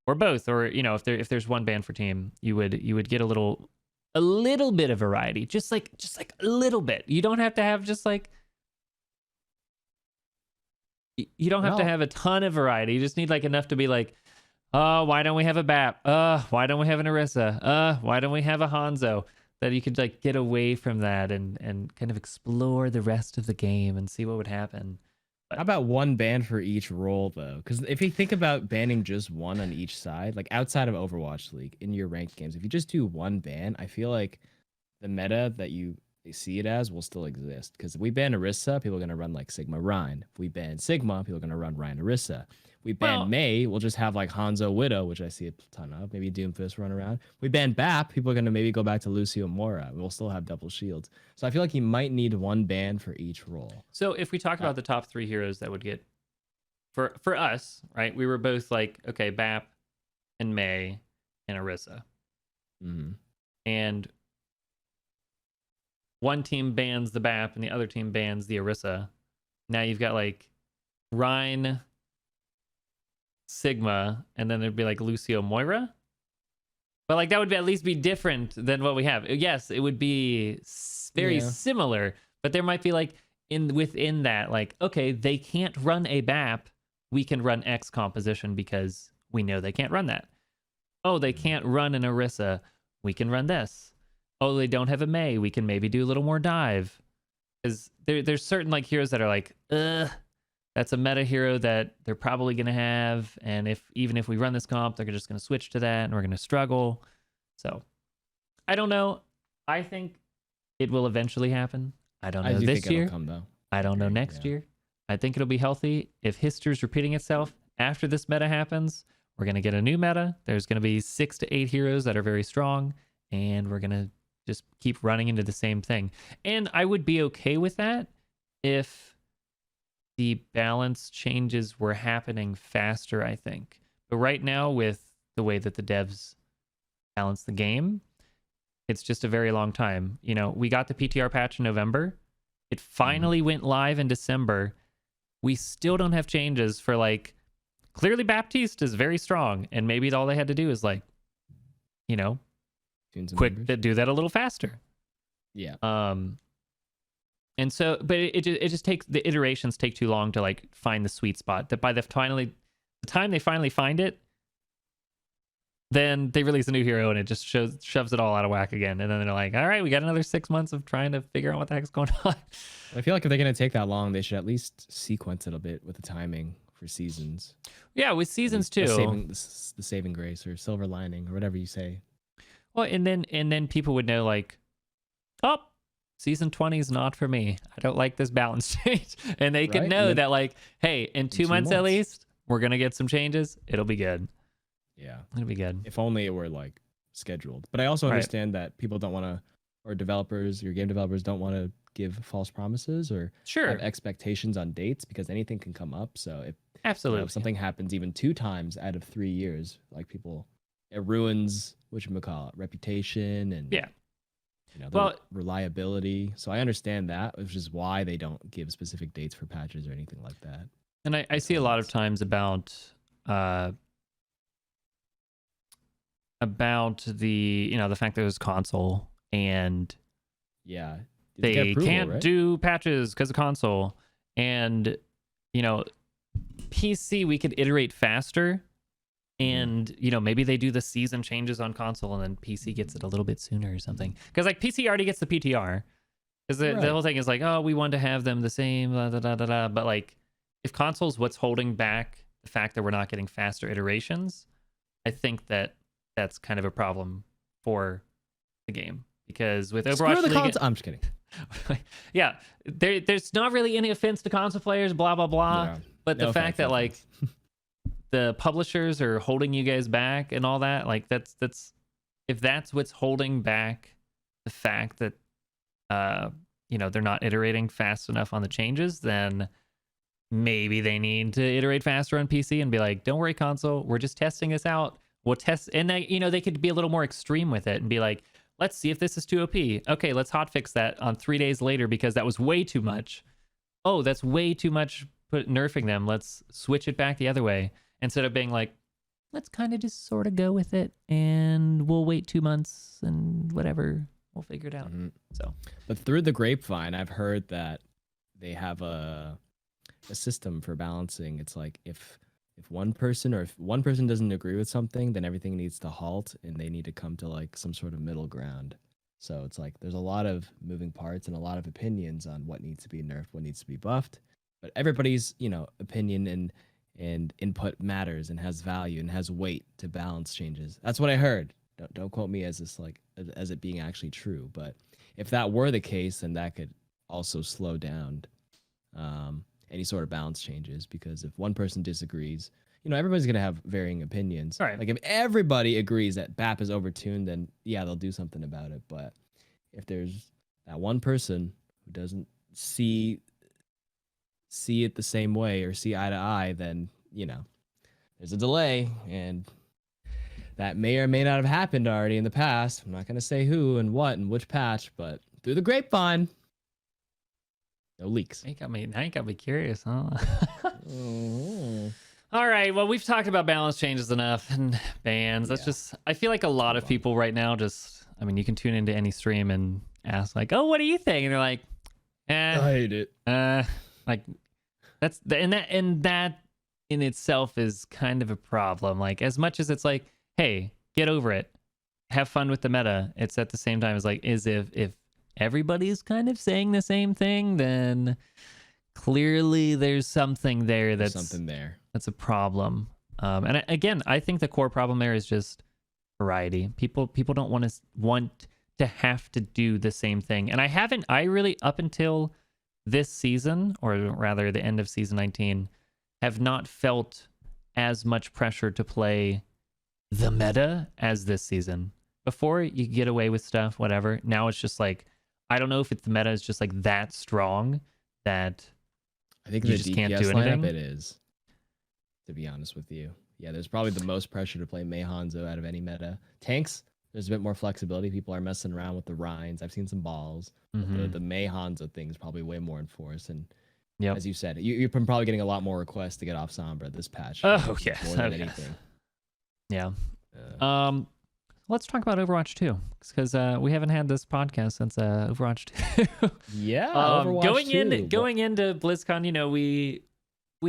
or both, or if there's one ban for team, you would get a little bit of variety, just like a little bit. You don't have to have just like, you don't have to have a ton of variety. You just need like enough to be like, oh, why don't we have a Bap? Why don't we have an Orisa? Why don't we have a Hanzo? That you could like get away from that and kind of explore the rest of the game and see what would happen. How about one ban for each role though? Because if you think about banning just one on each side, like outside of Overwatch League in your ranked games, if you just do one ban, I feel like the meta that you see it as will still exist. Because if we ban Orisa, people are gonna run like Sigma Rein. If we ban Sigma, people are gonna run Rein Orisa. We ban Mei, we'll just have like Hanzo Widow, which I see a ton of. Maybe Doomfist run around. We ban Bap, people are going to maybe go back to Lucio Mora. We'll still have double shields. So I feel like you might need one ban for each role. So if we talk about the top 3 heroes that would get, for us, right, we were both like, okay, Bap and Mei and Orisa. Mm-hmm. And one team bans the Bap and the other team bans the Orisa. Now you've got like Rein, Sigma, and then there'd be like Lucio Moira. But like that would at least be different than what we have. Yes, it would be very similar, but there might be like within that, like, okay, they can't run a Bap, we can run X composition because we know they can't run that. Oh, they can't run an Orisa, we can run this. Oh, they don't have a Mei, we can maybe do a little more dive. Because there's certain like heroes that are like, that's a meta hero that they're probably going to have. And even if we run this comp, they're just going to switch to that and we're going to struggle. So I don't know. I think it will eventually happen. I don't know this year. I don't know next year. I think it'll be healthy. If history's repeating itself after this meta happens, we're going to get a new meta. There's going to be 6 to 8 heroes that are very strong. And we're going to just keep running into the same thing. And I would be okay with that if the balance changes were happening faster, I think. But right now, with the way that the devs balance the game. It's just a very long time. You know, we got the PTR patch in November. It finally went live in December. We still don't have changes for like, clearly Baptiste is very strong, and maybe all they had to do is like, you know, do that a little faster. Yeah. And so, but it just takes, the iterations take too long to like find the sweet spot. That by the time they finally find it, then they release a new hero and it just shoves it all out of whack again. And then they're like, all right, we got another 6 months of trying to figure out what the heck's going on. I feel like if they're going to take that long, they should at least sequence it a bit with the timing for seasons. Yeah, with seasons too. The saving grace or silver lining or whatever you say. Well, and then people would know like, oh, season 20 is not for me. I don't like this balance change. And they could know that like, hey, in 2 months at least, we're going to get some changes. It'll be good. Yeah. It'll be good. If only it were like scheduled. But I also understand that people don't want to, or developers, your game developers don't want to give false promises or have expectations on dates because anything can come up. So if something happens even 2 times out of 3 years, like it ruins reputation and reliability. So I understand that, which is why they don't give specific dates for patches or anything like that. And I see a lot of times about the, you know, the fact that it was console and they can't do patches because of console, and you know, PC we could iterate faster, and you know, maybe they do the season changes on console and then PC gets it a little bit sooner or something, because like PC already gets the PTR, because the whole thing is like, oh, we want to have them the same, blah, blah, blah, blah, blah. But like if console's what's holding back the fact that we're not getting faster iterations, I think that's kind of a problem for the game, because with Overwatch, I'm just kidding. Yeah, there's not really any offense to console players, blah blah blah. Yeah, but the fact that like the publishers are holding you guys back and all that, like that's if that's what's holding back the fact that you know, they're not iterating fast enough on the changes, then maybe they need to iterate faster on PC and be like, don't worry console, we're just testing this out. We'll test, and they, you know, they could be a little more extreme with it and be like, let's see if this is too OP. Okay, let's hotfix that on 3 days later because that was way too much. Oh, that's way too much nerfing them. Let's switch it back the other way. Instead of being like, let's kind of just sort of go with it and we'll wait 2 months and whatever, we'll figure it out. So, but through the grapevine, I've heard that they have a system for balancing. It's like if one person doesn't agree with something, then everything needs to halt and they need to come to like some sort of middle ground. So it's like there's a lot of moving parts and a lot of opinions on what needs to be nerfed, what needs to be buffed. But everybody's, you know, opinion and input matters and has value and has weight to balance changes. That's what I heard. Don't quote me as this like as it being actually true. But if that were the case, then that could also slow down any sort of balance changes, because if one person disagrees, you know, everybody's going to have varying opinions. Right. Like if everybody agrees that BAP is overtuned, then yeah, they'll do something about it. But if there's that one person who doesn't see it the same way or see eye to eye, then, you know, there's a delay, and that may or may not have happened already in the past. I'm not going to say who and what and which patch, but through the grapevine, no leaks. Now you got me curious, huh? All right. Well, we've talked about balance changes enough and bans. That's I feel like a lot of people right now I mean, you can tune into any stream and ask like, oh, what do you think? And they're like, I hate it. Like that in itself is kind of a problem. Like, as much as it's like, hey, get over it, have fun with the meta, it's at the same time as like, if everybody's kind of saying the same thing, then clearly there's something there that's a problem. And again, I think the core problem there is just variety. People don't want to have to do the same thing. And I really up until this season, or rather the end of season 19, have not felt as much pressure to play the meta as this season. Before, you could get away with stuff, whatever. Now it's just like, I don't know if the meta is just like that strong that I think you just DPS can't do anything. Lineup, it is, to be honest with you. Yeah, there's probably the most pressure to play Mei Hanzo out of any meta. Tanks, there's a bit more flexibility. People are messing around with the Rhines. I've seen some balls. The Mei Hanzo thing is probably way more enforced. And as you said, you're probably getting a lot more requests to get off Sombra this patch. Oh, yeah. More than anything. Yeah. Let's talk about Overwatch 2, because we haven't had this podcast since Overwatch 2. Yeah, Overwatch going into BlizzCon, you know, we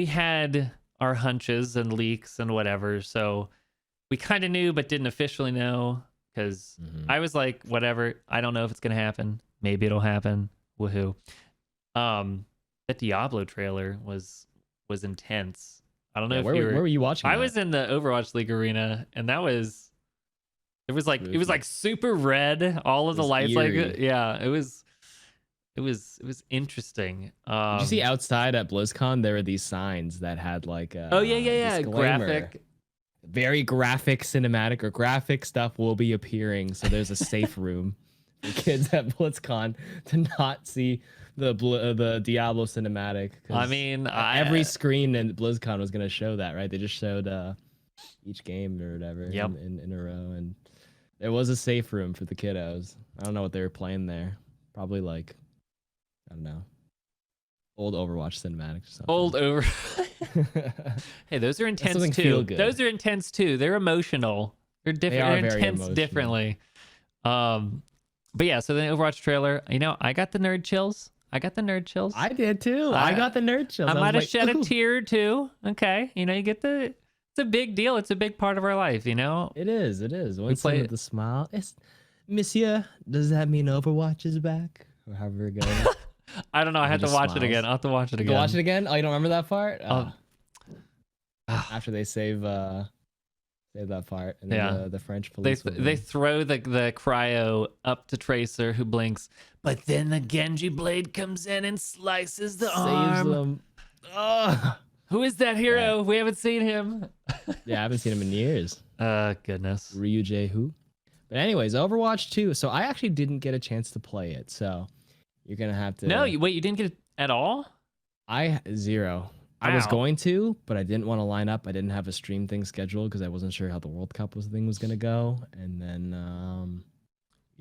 had our hunches and leaks and whatever, so we kind of knew but didn't officially know, because I was like, whatever, I don't know if it's gonna happen. Maybe it'll happen. Woohoo. That Diablo trailer was intense. I don't know if where were you watching? I was in the Overwatch League arena, and that was. It was like super red. All of the lights, eerie. it was interesting. Did you see outside at BlizzCon there were these signs that had like graphic, very graphic cinematic or graphic stuff will be appearing. So there's a safe room for kids at BlizzCon to not see the Diablo cinematic. I mean, every screen in BlizzCon was gonna show that, right? They just showed each game or whatever in a row, and there was a safe room for the kiddos. I don't know what they were playing there. Probably like, I don't know, old Overwatch cinematics or something. Old over. Hey, those are intense too. Those are intense too. They're emotional. They're different. They're intense differently. But yeah, so the Overwatch trailer, you know, I got the nerd chills. I did too. I got the nerd chills. I might have shed a tear or two. Okay, you know, you get the. It's a big deal. It's a big part of our life, you know? It is. Once we with the smile. Monsieur, does that mean Overwatch is back? Or however it goes. I don't know. I have to watch it again. I'll have to watch it again. Watch it again? Oh, you don't remember that part? After they save that part. And then the French police. They throw the cryo up to Tracer, who blinks. But then the Genji blade comes in and slices the arm. Saves them. Ugh. Who is that hero? We haven't seen him. Yeah, I haven't seen him in years. Goodness. Ryu J. Who? But anyways, Overwatch 2. So I actually didn't get a chance to play it. So you're going to have to... No, wait, you didn't get it at all? Zero. Wow. I was going to, but I didn't want to line up. I didn't have a stream thing scheduled because I wasn't sure how the World Cup was going to go. And then,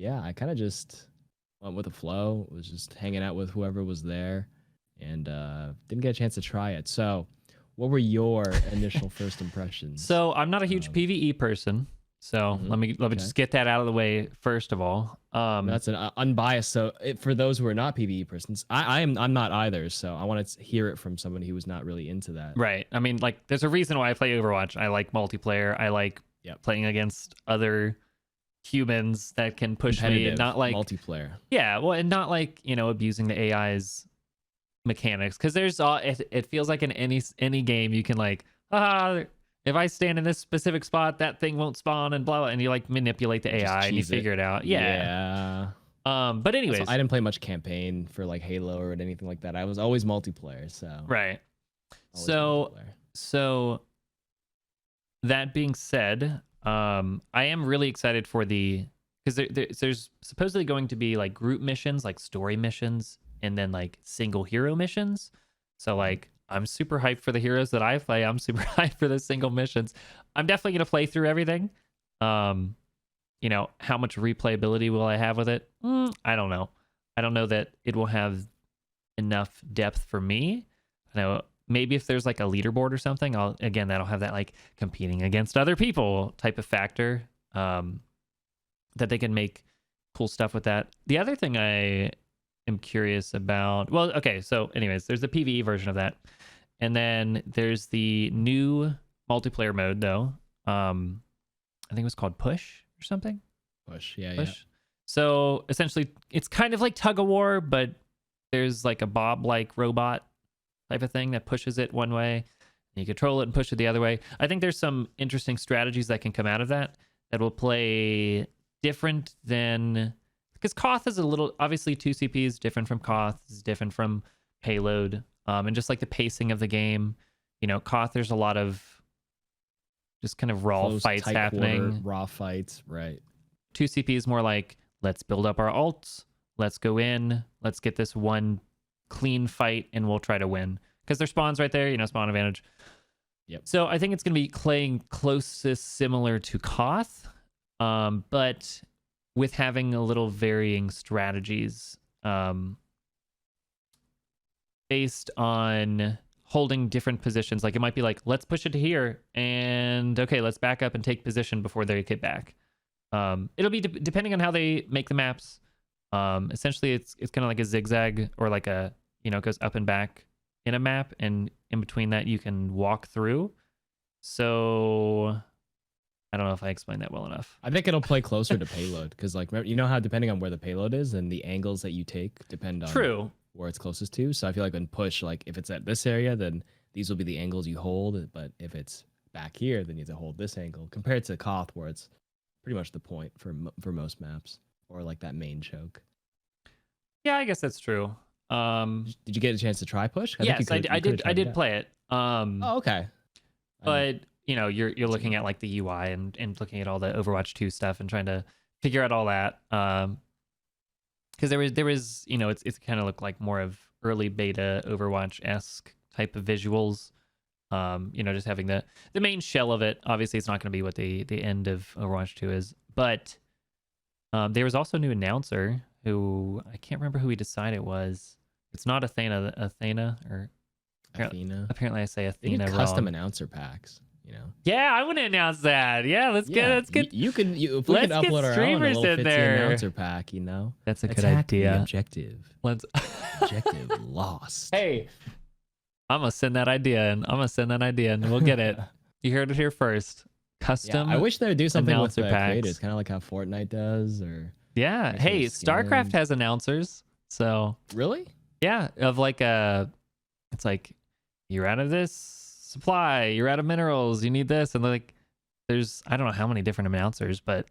I kind of just went with the flow. Was just hanging out with whoever was there. And didn't get a chance to try it. So what were your initial first impressions? So I'm not a huge PvE person. So let me just get that out of the way first of all. That's an unbiased. So for those who are not PvE persons, I'm not either. So I want to hear it from somebody who was not really into that. Right. I mean, like, there's a reason why I play Overwatch. I like multiplayer. I like playing against other humans that can push me, and not like multiplayer. Yeah. Well, and not like, you know, abusing the AI's mechanics, because there's it feels like in any game you can like, if I stand in this specific spot, that thing won't spawn and blah, blah, and you like manipulate the AI and you figure it out. But anyways, I didn't play much campaign for like Halo or anything like that. I was always multiplayer. So that being said, I am really excited for because there's supposedly going to be like group missions, like story missions, and then like single hero missions. So like, I'm super hyped for the heroes that I play. I'm super hyped for the single missions. I'm definitely going to play through everything. You know, how much replayability will I have with it? I don't know. I don't know that it will have enough depth for me. I know maybe if there's like a leaderboard or something, that'll have that like competing against other people type of factor, that they can make cool stuff with that. The other thing I am curious about, well, okay, so anyways, there's the PvE version of that, and then there's the new multiplayer mode though. I think it was called Push or something. Push. So essentially it's kind of like tug of war, but there's like a Bob like robot type of thing that pushes it one way, and you control it and push it the other way. I think there's some interesting strategies that can come out of that will play different than, because Koth is a little, obviously 2CP is different from Koth, is different from Payload, and just like the pacing of the game, you know, Koth, there's a lot of just kind of raw fights happening. Raw fights, right. 2CP is more like, let's build up our ults, let's go in, let's get this one clean fight, and we'll try to win. Because their spawn's right there, you know, spawn advantage. Yep. So I think it's going to be playing closest similar to Koth. But with having a little varying strategies based on holding different positions. Like it might be like, let's push it to here, and okay, let's back up and take position before they get back. It'll be depending on how they make the maps. Essentially, it's kind of like a zigzag, or like a, it goes up and back in a map, and in between that you can walk through. So I don't know if I explained that well enough. I think it'll play closer to payload, because like, you know how depending on where the payload is and the angles that you take depend on where it's closest to. So I feel like when push, like if it's at this area, then these will be the angles you hold. But if it's back here, then you have to hold this angle, compared to Koth, where it's pretty much the point for most maps, or like that main choke. Yeah, I guess that's true. Did you get a chance to try push? Yes, I did play it. Oh, okay. But you're looking at like the UI and looking at all the Overwatch 2 stuff and trying to figure out all that. Because there was it's kind of looked like more of early beta Overwatch-esque type of visuals. Just having the main shell of it. Obviously, it's not going to be what the end of Overwatch 2 is. But there was also a new announcer who I can't remember who he decided it was. It's not Athena, or Athena. Apparently, I say Athena wrong. Custom announcer packs. Yeah, I want to announce that. Yeah, let's get. You can if we can upload our own little Fitzy announcer pack. That's a good idea. The objective. Objective lost. Hey, I'm gonna send that idea in. And we'll get it. You heard it here first. Custom. I wish they would do something with packs. creators, kind of like how Fortnite does, or hey, StarCraft has announcers. So really, yeah, of like it's like you're out of this supply, you're out of minerals, you need this, and like there's I don't know how many different announcers, but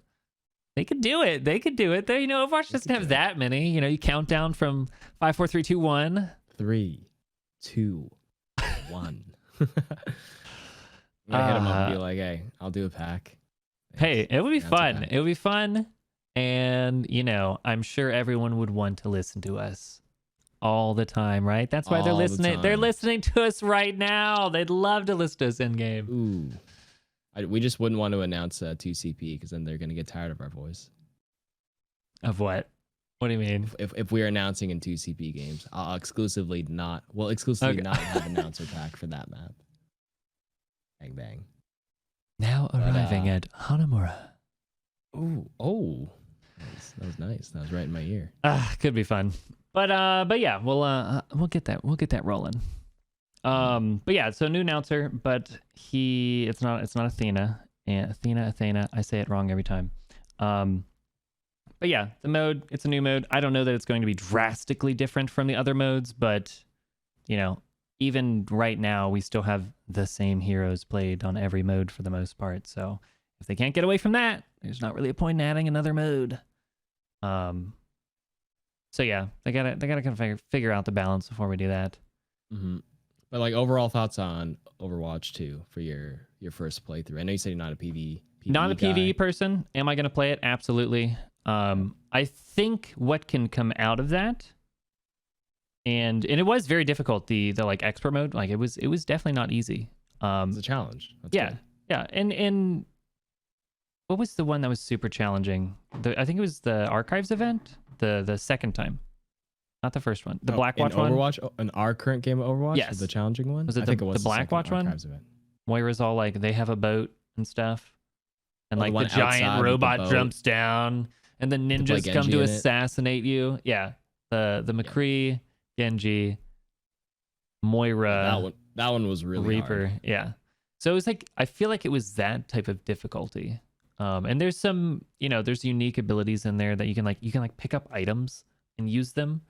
they could do it. They Overwatch doesn't have that many. You count down from 5, 4, 3, 2, 1. 3, 2, 1. I'm gonna hit him up and be like, hey, I'll do a pack. Hey, it would be fun. It would be fun, and I'm sure everyone would want to listen to us all the time, right? That's why they're listening. They're listening to us right now. They'd love to listen to us in game. Ooh, we just wouldn't want to announce 2CP, because then they're gonna get tired of our voice. Of what? What do you mean? If we're announcing in 2CP games, I'll exclusively not have announcer pack for that map. Bang bang. Now arriving at Hanamura. Oh, that was nice. That was right in my ear. Could be fun. But yeah, we'll get that rolling. But yeah, so new announcer, but it's not Athena. Athena. I say it wrong every time. But yeah, the mode, it's a new mode. I don't know that it's going to be drastically different from the other modes, but even right now we still have the same heroes played on every mode for the most part. So if they can't get away from that, there's not really a point in adding another mode. So yeah, they gotta kind of figure out the balance before we do that. Mm-hmm. But like overall thoughts on Overwatch 2 for your first playthrough. I know you said you're not a PvE not a guy. PvE person. Am I gonna play it? Absolutely. I think what can come out of that, and it was very difficult. The like expert mode, like it was definitely not easy. It's a challenge. That's yeah, good. yeah, and what was the one that was super challenging? I think it was the Archives event. The second time, not the first one. The Blackwatch one. Overwatch, in our current game of Overwatch, yes. the challenging one. Was it the Blackwatch one? Event. Moira's all like they have a boat and stuff, and like the the giant robot jumps down, and the ninjas come to assassinate you. Yeah, the McCree, Genji, Moira. That one was really Reaper. hard. Yeah. So it was like I feel like it was that type of difficulty. And there's some, there's unique abilities in there that you can pick up items and use them.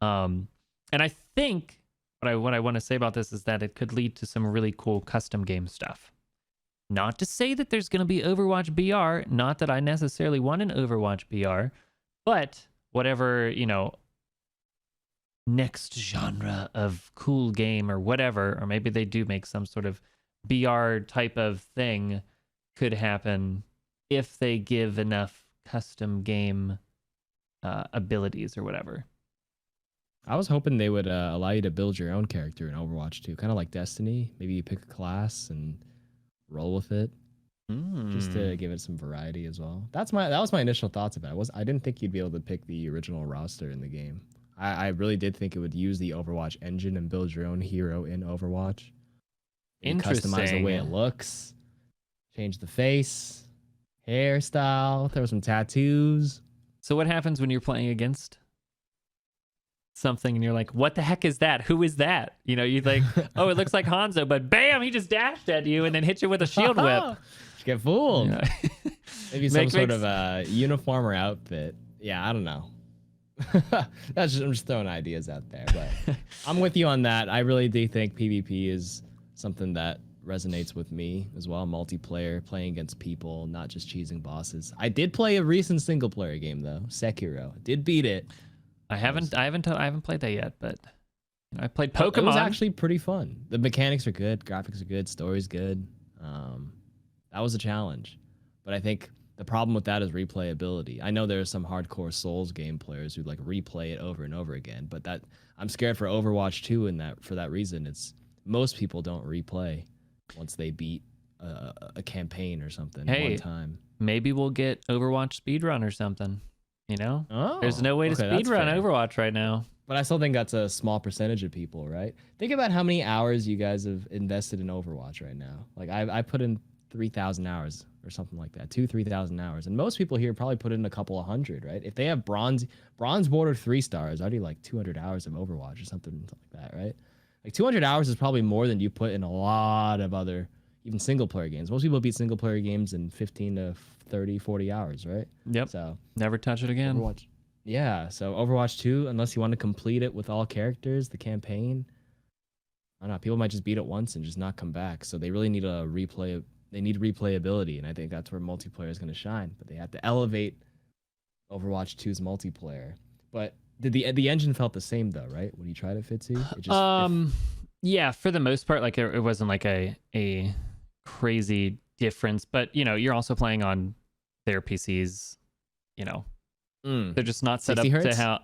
And I think what I want to say about this is that it could lead to some really cool custom game stuff. Not to say that there's going to be Overwatch BR, not that I necessarily want an Overwatch BR, but whatever, next genre of cool game or whatever, or maybe they do make some sort of BR type of thing could happen if they give enough custom game abilities or whatever. I was hoping they would allow you to build your own character in Overwatch 2, kind of like Destiny. Maybe you pick a class and roll with it. just to give it some variety as well. That was my initial thoughts about it. I didn't think you'd be able to pick the original roster in the game. I really did think it would use the Overwatch engine and build your own hero in Overwatch. And customize the way it looks, change the face, hairstyle, throw some tattoos. So what happens when you're playing against something and you're like, what the heck is that? Who is that? You know, you think, oh, it looks like Hanzo, but bam, he just dashed at you and then hit you with a shield whip. Get fooled. Yeah. Maybe some sort of a uniform or outfit. Yeah, I don't know. I'm just throwing ideas out there, but I'm with you on that. I really do think PvP is something that resonates with me as well. Multiplayer, playing against people, not just cheesing bosses. I did play a recent single player game though, Sekiro. Did beat it. I haven't played that yet, but you know, I played Pokemon. It was actually pretty fun. The mechanics are good, graphics are good, story's good. That was a challenge, but I think the problem with that is replayability. I know there are some hardcore Souls game players who like replay it over and over again, but that I'm scared for Overwatch 2 in that for that reason. It's most people don't replay once they beat a campaign or something one time. Maybe we'll get Overwatch speedrun or something. You know, there's no way to speedrun Overwatch right now. But I still think that's a small percentage of people, right? Think about how many hours you guys have invested in Overwatch right now. Like I put in 3,000 hours or something like that, 3,000 hours, and most people here probably put in a couple of hundred, right? If they have bronze border 3 stars, already like 200 hours of Overwatch or something like that, right? Like 200 hours is probably more than you put in a lot of other even single player games. Most people beat single player games in 15 to 30, 40 hours, right? Yep. So never touch it again. Overwatch. Yeah. So Overwatch 2, unless you want to complete it with all characters, the campaign, I don't know. People might just beat it once and just not come back. So they really need a replay. They need replayability, and I think that's where multiplayer is going to shine. But they have to elevate Overwatch 2's multiplayer. But the engine felt the same though, right? When you tried it, Fitzy? Yeah, for the most part, like it wasn't like a crazy difference. But you know, you're also playing on their PCs. You know, they're just not set up hertz? to how.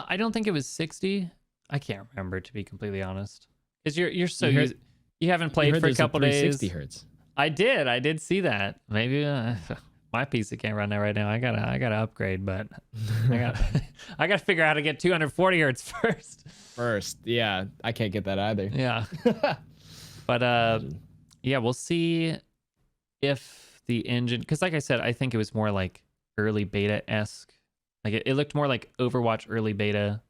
I don't think it was 60. I can't remember, to be completely honest. Because you're so you haven't played for a couple days. 60 hertz. I did see that. Maybe my PC can't run that right now. I gotta upgrade, but I gotta figure out how to get 240 hertz first. Yeah, I can't get that either. Yeah, but yeah, we'll see if the engine, because like I said, I think it was more like early beta-esque. Like it looked more like Overwatch early beta.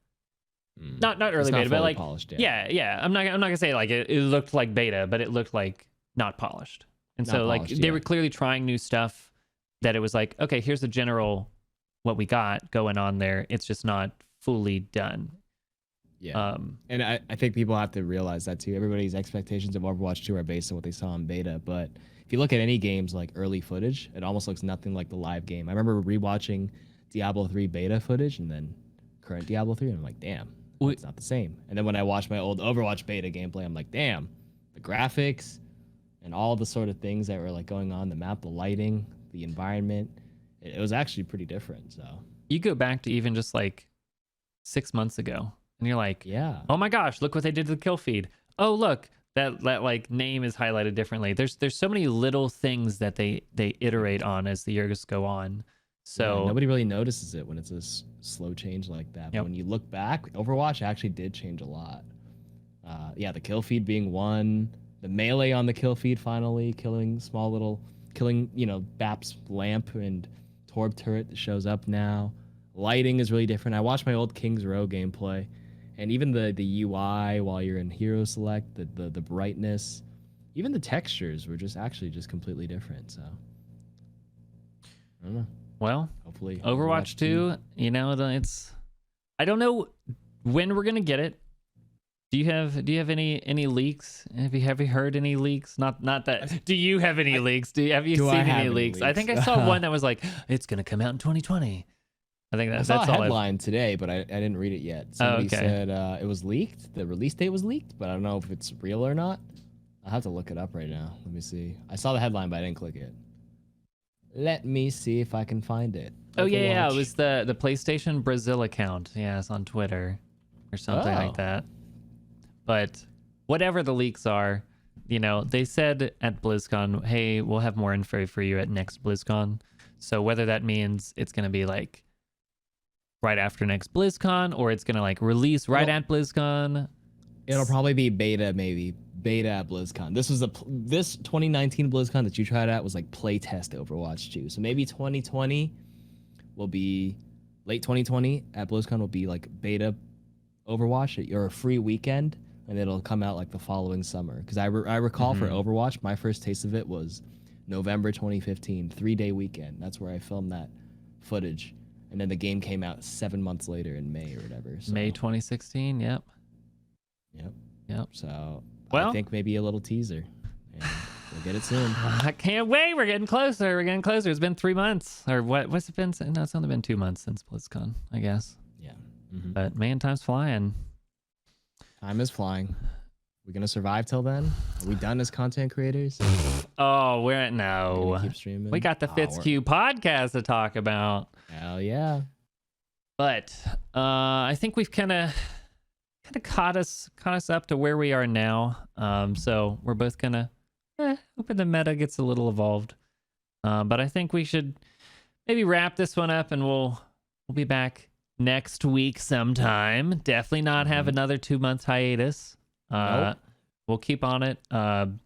Not early beta, but like polished, yeah. I'm not gonna say like it looked like beta, but it looked like not polished. And not so polished, like they were clearly trying new stuff that it was like, okay, here's the general what we got going on there. It's just not fully done. Yeah. And I think people have to realize that too. Everybody's expectations of Overwatch 2 are based on what they saw in beta. But if you look at any games like early footage, it almost looks nothing like the live game. I remember rewatching Diablo 3 beta footage and then current Diablo 3, and I'm like, damn, it's not the same. And then when I watched my old Overwatch beta gameplay, I'm like, damn, the graphics and all the sort of things that were like going on, the map, the lighting, the environment, it was actually pretty different. So you go back to even just like 6 months ago and you're like, yeah, oh my gosh, look what they did to the kill feed. Oh, look, that like name is highlighted differently. There's so many little things that they iterate on as the years go on. So nobody really notices it when it's a slow change like that. But when you look back, Overwatch actually did change a lot. Yeah, the kill feed being one, the melee on the kill feed finally killing, you know, Bap's lamp and Torb turret that shows up now. Lighting is really different. I watched my old King's Row gameplay, and even the UI while you're in hero select, the brightness, even the textures were just completely different. So I don't know. Well, hopefully Overwatch 2, you know, I don't know when we're gonna get it. Do you have any leaks? Have you heard any leaks? Not that. Do you have any leaks? Have you seen any leaks? I think I saw one that was like, it's gonna come out in 2020. I think that's all. I saw a headline today, but I didn't read it yet. Somebody said it was leaked. The release date was leaked, but I don't know if it's real or not. I'll have to look it up right now. Let me see. I saw the headline, but I didn't click it. Let me see if I can find it. Oh yeah, it was the PlayStation Brazil account. Yeah, it's on Twitter or something like that. But whatever the leaks are, they said at BlizzCon, hey, we'll have more info for you at next BlizzCon. So whether that means it's going to be like right after next BlizzCon or it's going to like release right at BlizzCon. It'll probably be beta, maybe. Beta at BlizzCon. This 2019 BlizzCon that you tried at was like playtest Overwatch 2. So maybe 2020 will be late 2020 at BlizzCon will be like beta Overwatch or a free weekend, and it'll come out like the following summer. Because I recall for Overwatch, my first taste of it was November 2015, 3-day weekend. That's where I filmed that footage, and then the game came out 7 months later in May or whatever. So. May 2016. Yep. So well, I think maybe a little teaser, and we'll get it soon. I can't wait. We're getting closer. It's been 3 months, or what? What's it been? No, it's only been 2 months since BlizzCon, I guess. Yeah. But man, time's flying. Time is flying. We gonna survive till then? Are we done as content creators? Oh, Keep streaming. We got the FitzQ podcast to talk about. Hell yeah! But I think we've kind of caught us up to where we are now. So we're both gonna hoping the meta gets a little evolved. But I think we should maybe wrap this one up, and we'll be back next week sometime. Definitely not have another 2 month hiatus. Nope. We'll keep on it. We'll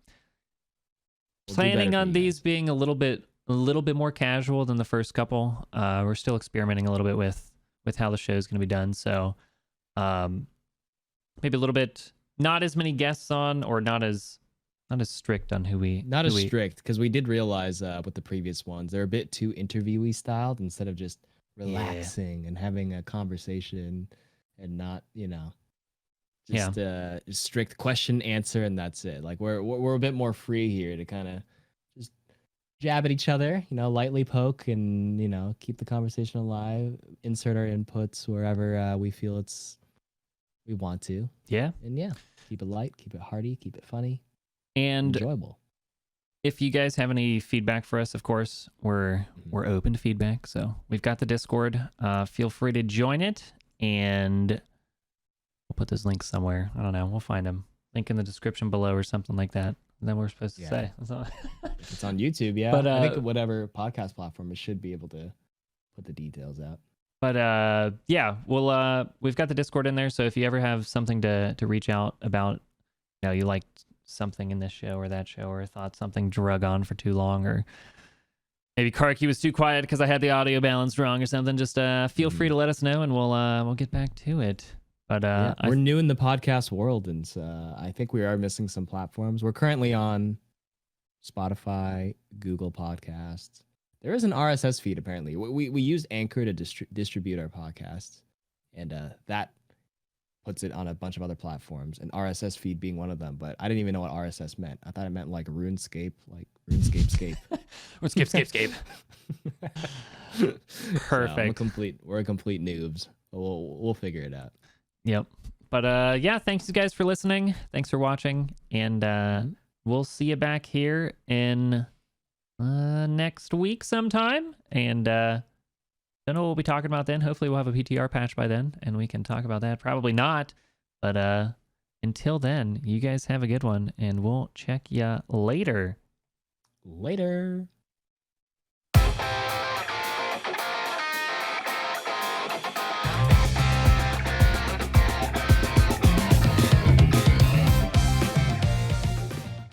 Planning on these being a little bit more casual than the first couple. We're still experimenting a little bit with how the show is going to be done. So maybe a little bit not as many guests on, or not as strict on who we strict, because we did realize with the previous ones they're a bit too interviewee styled instead of just relaxing and having a conversation and not just strict question answer and that's it. Like we're a bit more free here to kind of just jab at each other, lightly poke and keep the conversation alive, insert our inputs wherever we feel we want to. And keep it light, keep it hearty, keep it funny and enjoyable. If you guys have any feedback for us, of course, we're open to feedback. So we've got the Discord. Feel free to join it, and we'll put those links somewhere. I don't know. We'll find them. Link in the description below or something like that. And then we're supposed to say. If it's on YouTube, yeah. But I think whatever podcast platform, it should be able to put the details out. But we've got the Discord in there. So if you ever have something to reach out about, you liked something in this show or that show, or thought something drug on for too long, or maybe KarQ was too quiet because I had the audio balance wrong or something, just feel free to let us know, and we'll get back to it. But we're new in the podcast world, and I think we are missing some platforms. We're currently on Spotify, Google Podcasts. There is an RSS feed apparently. We use Anchor to distribute our podcasts, and that puts it on a bunch of other platforms, and RSS feed being one of them. But I didn't even know what RSS meant. I thought it meant like RuneScape, like RuneScape. Or skip. Perfect. So we're a complete noobs. But we'll figure it out. Yep. But thanks you guys for listening. Thanks for watching, and we'll see you back here in next week sometime. And don't know what we'll be talking about then. Hopefully we'll have a PTR patch by then, and we can talk about that. Probably not. But until then, you guys have a good one, and we'll check ya later. Later.